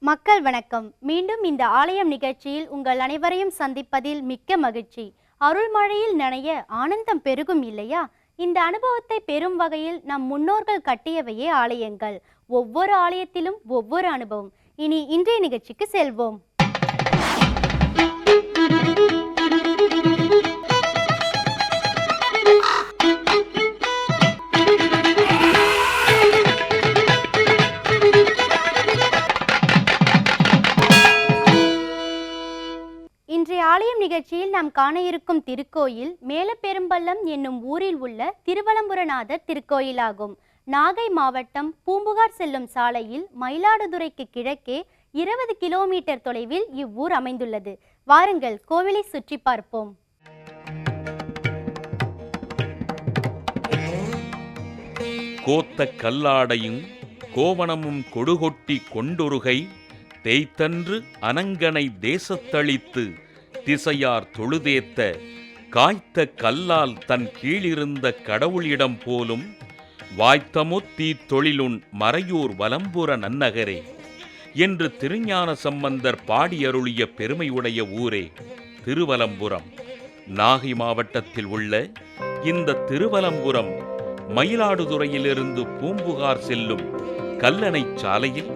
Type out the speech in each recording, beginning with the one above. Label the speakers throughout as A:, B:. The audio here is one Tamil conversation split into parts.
A: மக்கள் வணக்கம். மீண்டும் இந்த ஆலயம் நிகழ்ச்சியில் உங்கள் அனைவரையும் சந்திப்பதில் மிக்க மகிழ்ச்சி. அருள்மழையில் நனைய ஆனந்தம் பெருகும் இல்லையா? இந்த அனுபவத்தை பெறும் வகையில் நம் முன்னோர்கள் கட்டியவையே ஆலயங்கள். ஒவ்வொரு ஆலயத்திலும் ஒவ்வொரு அனுபவம். இனி இன்றைய நிகழ்ச்சிக்கு செல்வோம். இன்றைய ஆலயம் நிகழ்ச்சியில் நாம் காண இருக்கும் திருக்கோயில் மேலப்பெரும்பள்ளம் என்னும் ஊரில் உள்ள திருவலம்புரநாதர் திருக்கோயிலாகும். நாகை மாவட்டம் பூம்புகார் செல்லும் சாலையில் மயிலாடுதுறைக்கு கிழக்கே 20 கிலோமீட்டர் தொலைவில் இவ்வூர் அமைந்துள்ளது. வாருங்கள், கோவிலை சுற்றி பார்ப்போம்.
B: கோத்த கல்லாடையும் கோவணமும் கொடுகொட்டி கொண்டொருகை தேய்த்தன்று அனங்கனை தேசத்தளித்து திசையார் தொழுதேத்த காய்த்த கல்லால் தன் கீழிருந்த கடவுளிடம் போலும் வாய்த்தமுத்தீ தொழிலுன் மறையூர் வலம்புற நன்னகரே என்று திருஞான சம்பந்தர் பாடியருளிய பெருமையுடைய ஊரே திருவலம்புரம். நாகை மாவட்டத்தில் உள்ள இந்த திருவலம்புரம் மயிலாடுதுறையிலிருந்து பூம்புகார் செல்லும் கல்லணை சாலையில்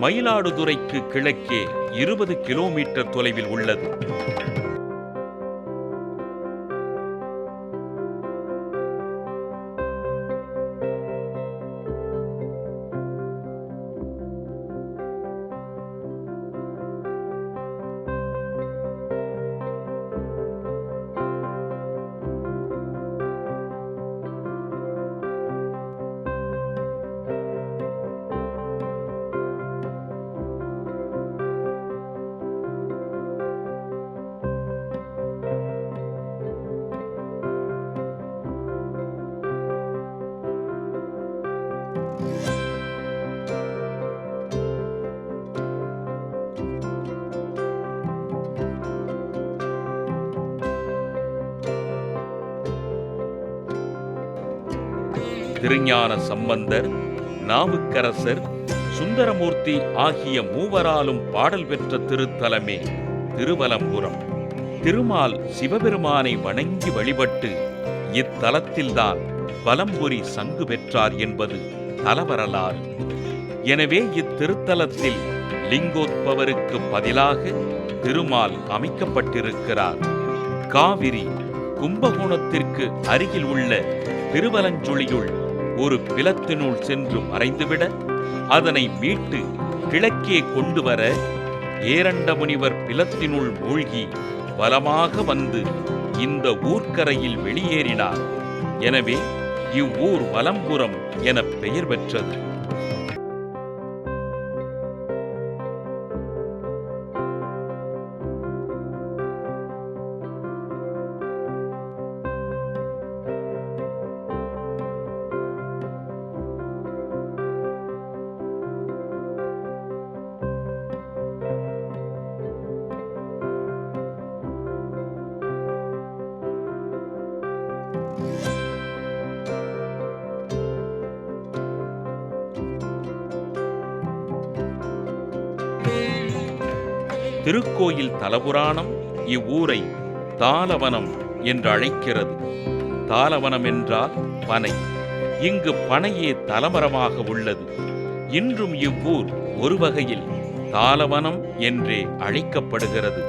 B: மயிலாடுதுறைக்கு கிழக்கே 20 கிலோமீட்டர் தொலைவில் உள்ளது. திருஞான சம்பந்தர், நாவுக்கரசர், சுந்தரமூர்த்தி ஆகிய மூவராலும் பாடல் பெற்ற திருத்தலமே திருவலம்புரம். திருமால் சிவபெருமானை வணங்கி வழிபட்டு இத்தலத்தில்தான் வலம்புரி சங்கு பெற்றார் என்பது தலவரலாறு. எனவே இத்திருத்தலத்தில் லிங்கோத்பவருக்கு பதிலாக திருமால் அமைக்கப்பட்டிருக்கிறார். காவிரி கும்பகோணத்திற்கு அருகில் உள்ள திருவலஞ்சுழியுள் ஒரு பிலத்தினுள் சென்று மறைந்துவிட அதனை மீட்டு கிழக்கே கொண்டு வர ஏரண்ட முனிவர் பிலத்தினுள் மூழ்கி பலமாக வந்து இந்த ஊர்க்கரையில் வெளியேறினார். எனவே இவ்வூர் வலம்புரம் என பெயர் பெற்றது. திருக்கோயில் தலபுராணம் இவ்வூரை தாலவனம் என்று அழைக்கிறது. தாலவனம் என்றால் பனை. இங்கு பனையே தலமரமாக உள்ளது. இன்றும் இவ்வூர் ஒரு வகையில் தாலவனம் என்றே அழைக்கப்படுகிறது.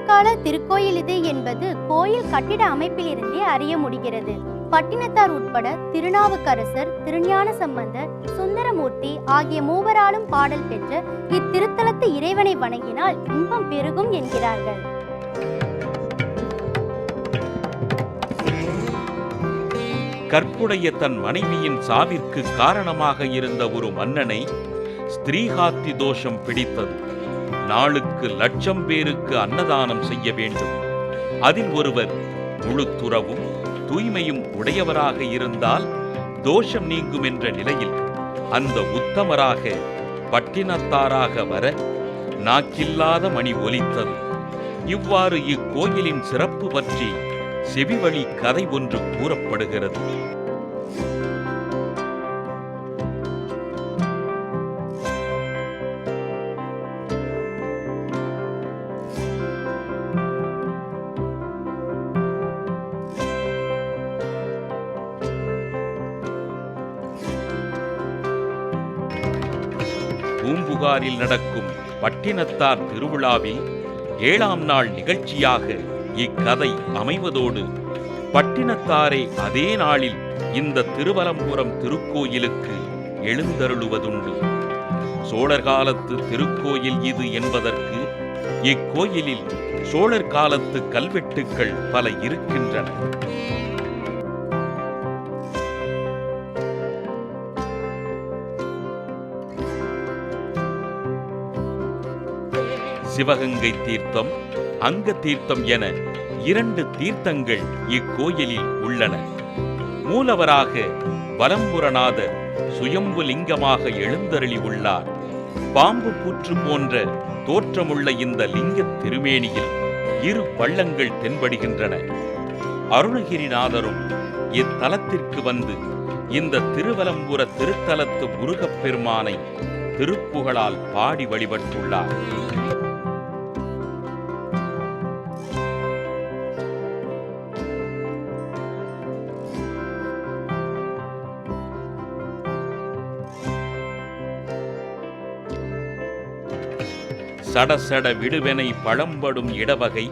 A: கால திருக்கோயில் இது என்பது கோயில் கட்டிட அமைப்பிலிருந்தே அறிய முடிகிறது. பட்டினத்தார் உட்பட திருநாவுக்கரசர், திருஞான சம்பந்தர், சுந்தரமூர்த்தி ஆகிய மூவராலும் பாடல் பெற்ற இத்திருத்தலத்து இறைவனை வணங்கினால் இன்பம் பெருகும் என்கிறார்கள்.
B: கற்புடைய தன் மனைவியின் சாவிற்கு காரணமாக இருந்த ஒரு மன்னனை ஸ்திரீகாத்தி தோஷம் பிடித்தது. நாளுக்கு 1,00,000 பேருக்கு அன்னதானம் செய்ய வேண்டும். அதில் ஒருவர் முழு துறவும் தூய்மையும் உடையவராக இருந்தால் தோஷம் நீங்கும் என்ற நிலையில் அந்த உத்தமராக பட்டினத்தாராக வர நாக்கில்லாத மணி ஒலித்தது. இவ்வாறு இக்கோயிலின் சிறப்பு பற்றி செவிவழி கதை ஒன்று கூறப்படுகிறது. பூம்புகாரில் நடக்கும் பட்டினத்தார் திருவிழாவில் 7ஆம் நாள் நிகழ்ச்சியாக இக்கதை அமைவதோடு பட்டினத்தாரே அதே நாளில் இந்த திருவலம்புரம் திருக்கோயிலுக்கு எழுந்தருளுவதுண்டு. சோழர் காலத்து திருக்கோயில் இது என்பதற்கு இக்கோயிலில் சோழர் காலத்து கல்வெட்டுக்கள் பல இருக்கின்றன. சிவகங்கை தீர்த்தம், அங்க தீர்த்தம் என 2 தீர்த்தங்கள் இக்கோயிலில் உள்ளன. மூலவராக வலம்புரநாதர் சுயம்பு லிங்கமாக எழுந்தருளி உள்ளார். பாம்பு புற்று போன்ற தோற்றமுள்ள இந்த லிங்க திருமேனியில் 2 பள்ளங்கள் தென்படுகின்றன. அருணகிரிநாதரும் இத்தலத்திற்கு வந்து இந்த திருவலம்புர திருத்தலத்து முருகப்பெருமானை திருப்புகழால் பாடி வழிபட்டுள்ளார். சடசட விடுவெனை பழம்படும் இடவகை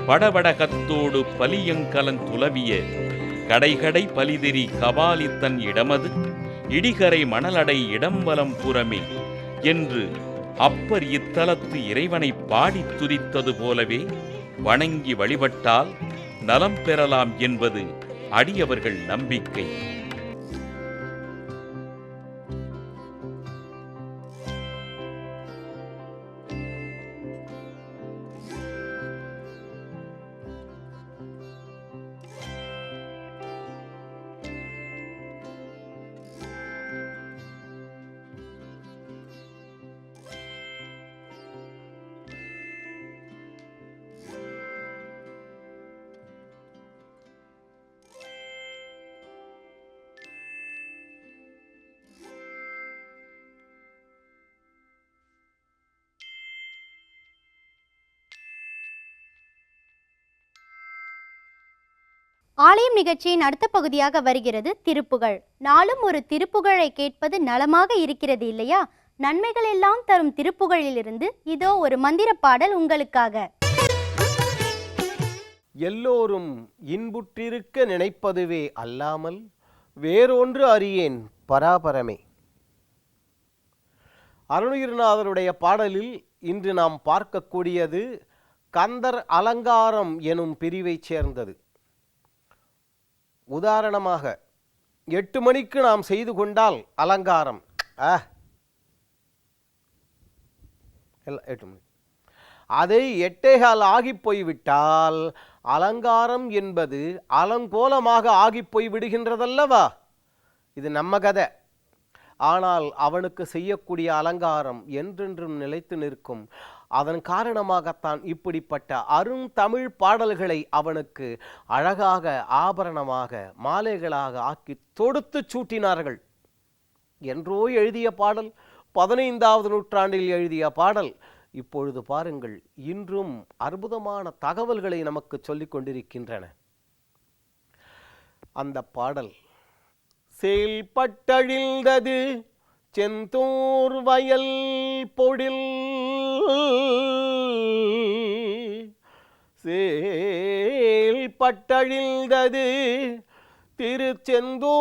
B: படவடகத்தோடு பலியங்கலன் துலவிய கடைகடை பலிதிரி கபாலித்தன் இடமது இடிகரை மணலடை இடம்பலம் புறமே என்று அப்பர் இத்தலத்து இறைவனை பாடித் துதித்தது போலவே வணங்கி வழிபட்டால் நலம் பெறலாம் என்பது அடியவர்கள் நம்பிக்கை.
A: ஆலயம் நிகழ்ச்சியின் அடுத்த பகுதியாக வருகிறது திருப்புகழ். நாளும் ஒரு திருப்புகழை கேட்பது நலமாக இருக்கிறது இல்லையா? நன்மைகள் எல்லாம் தரும் திருப்புகழிலிருந்து இதோ ஒரு மந்திர பாடல் உங்களுக்காக.
C: எல்லோரும் இன்புற்றிருக்க நினைப்பதுவே அல்லாமல் வேறொன்று அறியேன் பராபரமே. அருணகிரிநாதருடைய பாடலில் இன்று நாம் பார்க்கக்கூடியது கந்தர் அலங்காரம் எனும் பிரிவைச் சேர்ந்தது. உதாரணமாக 8 மணிக்கு நாம் செய்து கொண்டால் அலங்காரம் 8 மணி, அதை 8:15 ஆகி போய்விட்டால் அலங்காரம் என்பது அலங்கோலமாக ஆகி போய் விடுகின்றதல்லவா? இது நம்ம கதை. ஆனால் அவனுக்கு செய்யக்கூடிய அலங்காரம் என்றென்றும் நிலைத்து நிற்கும். அதன் காரணமாகத்தான் இப்படிப்பட்ட அருந்தமிழ் பாடல்களை அவனுக்கு அழகாக ஆபரணமாக மாலைகளாக ஆக்கி தொடுத்து சூட்டினார்கள். என்றோ எழுதிய பாடல், 15ஆவது நூற்றாண்டில் எழுதிய பாடல். இப்பொழுது பாருங்கள், இன்றும் அற்புதமான தகவல்களை நமக்கு சொல்லிக் கொண்டிருக்கின்றன. அந்த பாடல் செயல்பட்டழிந்தது செந்தூர் வயல் பொழில் செயல்பட்டழிந்தது திருச்செந்தூர்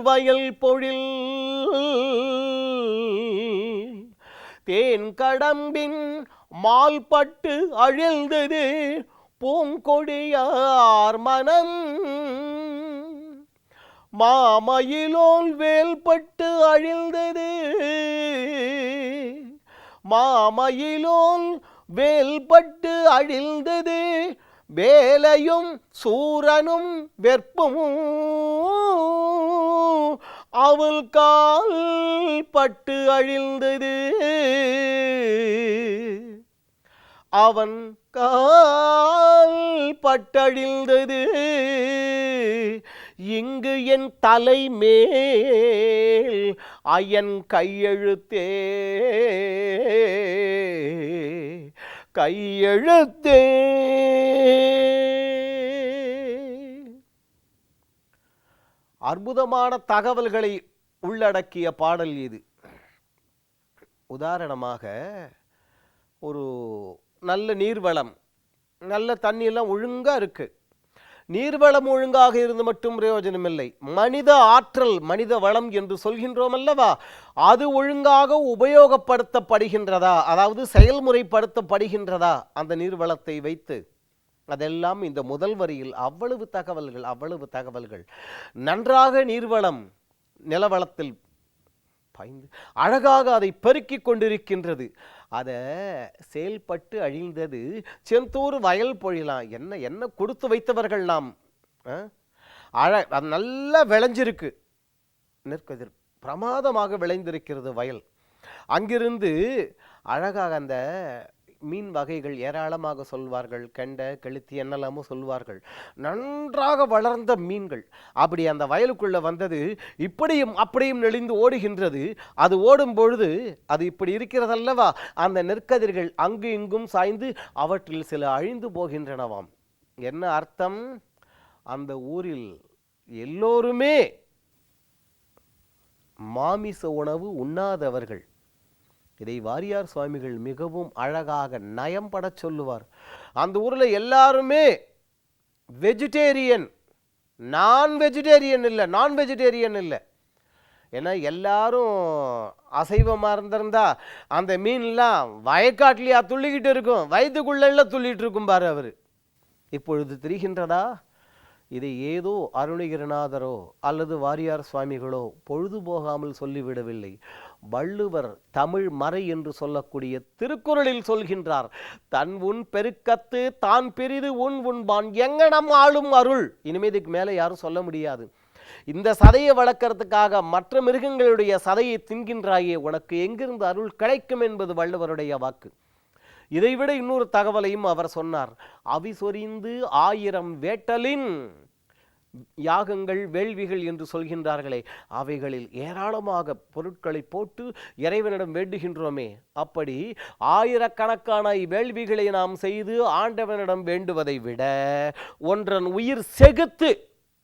C: வயல் பொழில் தேன் கடம்பின் மால்பட்டு அழிந்தது பூங்கொடியார் மனம் மாமயிலோல் வேல்பட்டு அழிந்தது, மாமயிலோல் வேல்பட்டு அழிந்தது, வேலையும் சூரனும் வெற்பும் அவள் கால் பட்டு அழிந்தது, அவன் கால் பட்டழிந்தது, இங்கு என் தலைமேல் அயன் கையெழுத்தே, கையெழுத்தே. அற்புதமான தகவல்களை உள்ளடக்கிய பாடல் இது. உதாரணமாக ஒரு நல்ல நீர்வளம், நல்ல தண்ணியெல்லாம் ஒழுங்காக இருக்குது. நீர்வளம் ஒழுங்காக இருந்து மட்டும் பிரயோஜனம் இல்லை. மனித ஆற்றல், மனித வளம் என்று சொல்கின்றோம் அல்லவா, அது ஒழுங்காக உபயோகப்படுத்தப்படுகின்றதா, அதாவது செயல்முறைப்படுத்தப்படுகின்றதா அந்த நீர்வளத்தை வைத்து, அதெல்லாம் இந்த முதல் வரியில் அவ்வளவு தகவல்கள். நன்றாக நீர்வளம் நிலவளத்தில் பாய்ந்து அழகாக அதை பெருக்கிக் கொண்டிருக்கின்றது. அதை செயல்பட்டு அழிந்தது செந்தூர் வயல் பொழிலாம். என்ன கொடுத்து வைத்தவர்கள் நாம். அது நல்லா விளைஞ்சிருக்கு, நெற்கதிர் பிரமாதமாக விளைந்திருக்கிறது வயல். அங்கிருந்து அழகாக அந்த மீன் வகைகள் ஏராளமாக சொல்வார்கள், கெண்டை கெளுத்தி என்னெல்லாமோ சொல்வார்கள், நன்றாக வளர்ந்த மீன்கள். அப்படி அந்த வயலுக்குள்ளே வந்தது, இப்படியும் அப்படியும் நெளிந்து ஓடுகின்றது. அது ஓடும் பொழுது அது இப்படி இருக்கிறதல்லவா, அந்த நெற்கதிர்கள் அங்கு இங்கும் சாய்ந்து அவற்றில் சில அழிந்து போகின்றனவாம். என்ன அர்த்தம்? அந்த ஊரில் எல்லோருமே மாமிச உணவு உண்ணாதவர்கள். இதை வாரியார் சுவாமிகள் மிகவும் அழகாக நயம்பட சொல்லுவார். அந்த ஊரில் எல்லாருமே வெஜிடேரியன், நான் வெஜிடேரியன் இல்லை. ஏன்னா எல்லாரும் அசைவமாக இருந்திருந்தா அந்த மீன்லாம் வயக்காட்டிலையா துள்ளிக்கிட்டு இருக்கும், வயதுக்குள்ள துள்ளிட்டு இருக்கும் பாரு அவர். இப்பொழுது தெரிகின்றதா? இதை ஏதோ அருணகிரிநாதரோ அல்லது வாரியார் சுவாமிகளோ பொழுது போகாமல் சொல்லிவிடவில்லை. வள்ளுவர் தமிழ் மறை என்று சொல்லக்கூடிய திருக்குறளில் சொல்கின்றார், தன் உன் பெருக்கத்து தான் பெரிது உண்பான் எங்கனம் ஆளும் அருள். இனிமே இதுக்கு மேலே யாரும் சொல்ல முடியாது. இந்த சதையை வளர்க்கறதுக்காக மற்ற மிருகங்களுடைய சதையை தின்கின்றாயே, உனக்கு எங்கிருந்து அருள் கிடைக்கும் என்பது வள்ளுவருடைய வாக்கு. இதைவிட இன்னொரு தகவலையும் அவர் சொன்னார். அவிசொரிந்து 1000 வேட்டலின் யாகங்கள் வேள்விகள் என்று சொல்கின்றார்களே, அவைகளில் ஏராளமாக பொருட்களை போட்டு இறைவனிடம் வேண்டுகின்றோமே, அப்படி 1000கணக்கான வேள்விகளை நாம் செய்து ஆண்டவனிடம் வேண்டுவதை விட ஒன்றன் உயிர் செகுத்து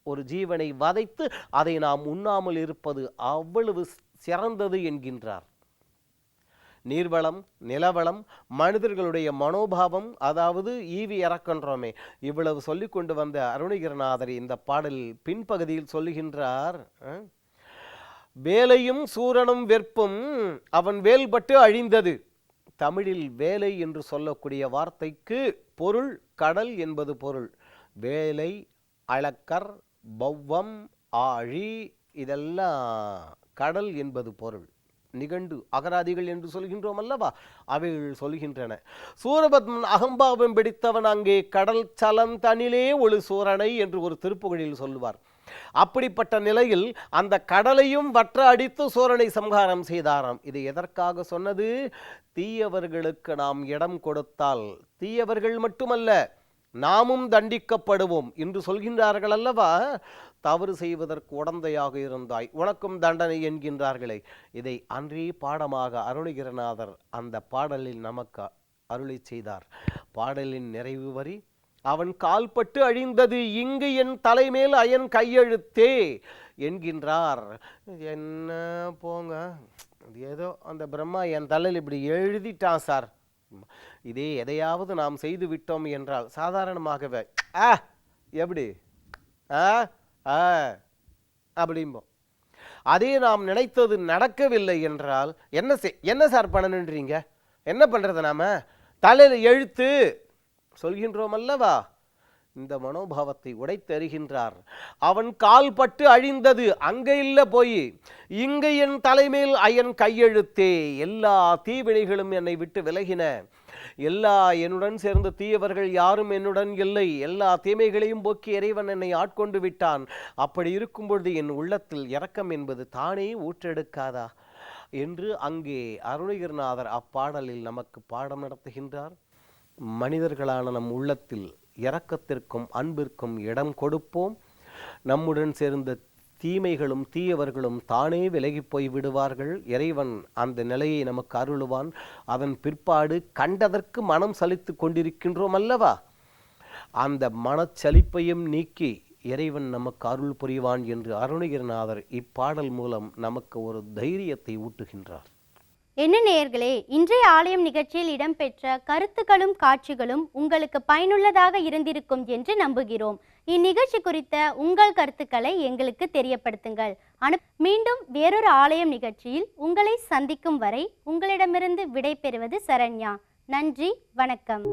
C: ஒரு ஜீவனை வதைத்து அதை நாம் உண்ணாமல் இருப்பது அவ்வளவு சிறந்தது என்கின்றார். நீர்வளம், நிலவளம், மனிதர்களுடைய மனோபாவம், அதாவது ஈவி இறக்கின்றோமே, இவ்வளவு சொல்லி கொண்டு வந்த அருணகிரிநாதர் இந்த பாடலில் பின்பகுதியில் சொல்லுகின்றார், வேலையும் சூரனும் வெற்பும் அவன் வேல்பட்டு அழிந்தது. தமிழில் வேலை என்று சொல்லக்கூடிய வார்த்தைக்கு பொருள் கடல் என்பது பொருள். வேலை, அளக்கர், பௌவம், ஆழி இதெல்லாம் கடல் என்பது பொருள். நிகண்டு அகராதிகள் என்று சொல்கின்றோம் அல்லவா, அவைகள் சொல்கின்றன. சூரபத்மன் அகம்பாவம் பிடித்தவன் அங்கே கடல் சலம் தனிலே ஒளி சூரனை என்று ஒரு திருப்புகழில் சொல்லுவார். அப்படிப்பட்ட நிலையில் அந்த கடலையும் வற்ற அடித்து சூரனை சம்ஹாரம் செய்தாராம். இது எதற்காக சொன்னது? தீயவர்களுக்கு நாம் இடம் கொடுத்தால் தீயவர்கள் மட்டுமல்ல நாமும் தண்டிக்கப்படுவோம் என்று சொல்கின்றார்கள் அல்லவா. தவறு செய்வதற்கு உடந்தையாக இருந்தாய், உனக்கும் தண்டனை என்கின்றார்களே. இதை அன்றே பாடமாக அருணகிரிநாதர் அந்த பாடலில் நமக்கு அருளை செய்தார். பாடலின் நிறைவு வரி, அவன் கால்பட்டு அழிந்தது இங்கு என் தலைமேல் அயன் கையெழுத்தே என்கின்றார். என்ன போங்க, ஏதோ அந்த பிரம்மா என் தலையில் இப்படி எழுதிட்டான் சார். இதே எதையாவது நாம் செய்து விட்டோம் என்றால் சாதாரணமாகவே எப்படி அப்படிம்போம். அதே நாம் நினைத்தது நடக்கவில்லை என்றால் என்ன சார் பண்ணணுன்றீங்க, என்ன பண்ணுறது, நாம தலையில் எழுத்து சொல்கின்றோம் அல்லவா. இந்த மனோபாவத்தை உடைத்தெறிகின்றார். அவன் கால் பட்டு அழிந்தது அங்கே இல்ல போய், இங்கு என் தலைமேல் அயன் கையெழுத்தே. எல்லா தீவினைகளும் என்னை விட்டு விலகின. எல்லா என்னுடன் சேர்ந்த தீயவர்கள் யாரும் என்னுடன் இல்லை. எல்லா தீமைகளையும் போக்கி இறைவன் என்னை ஆட்கொண்டு விட்டான். அப்படி இருக்கும் பொழுது என் உள்ளத்தில் இரக்கம் என்பது தானே ஊற்றெடுக்காதா என்று அங்கே அருணகிரிநாதர் அப்பாடலில் நமக்கு பாடம் நடத்துகின்றார். மனிதர்களான நம் உள்ளத்தில் இரக்கத்திற்கும் அன்பிற்கும் இடம் கொடுப்போம். நம்முடன் சேர்ந்த தீமைகளும் தீயவர்களும் தானே விலகி போய் விடுவார்கள். இறைவன் அந்த நிலையை நமக்கு அருளுவான். அதன் பிற்பாடு கண்டதற்கு மனம் சலித்து கொண்டிருக்கின்றோம் அல்லவா, அந்த மனச்சலிப்பையும் நீக்கி இறைவன் நமக்கு அருள் புரிவான் என்று அருணகிரிநாதர் இப்பாடல் மூலம் நமக்கு ஒரு தைரியத்தை ஊட்டுகின்றார்.
A: என்ன நேயர்களே, இன்றைய ஆலயம் நிகழ்ச்சியில் இடம்பெற்ற கருத்துக்களும் காட்சிகளும் உங்களுக்கு பயனுள்ளதாக இருந்திருக்கும் என்று நம்புகிறோம். இந்நிகழ்ச்சி குறித்த உங்கள் கருத்துக்களை எங்களுக்கு தெரியப்படுத்துங்கள். மீண்டும் வேறொரு ஆலயம் நிகழ்ச்சியில் உங்களை சந்திக்கும் வரை உங்களிடமிருந்து விடை பெறுவது சரண்யா. நன்றி, வணக்கம்.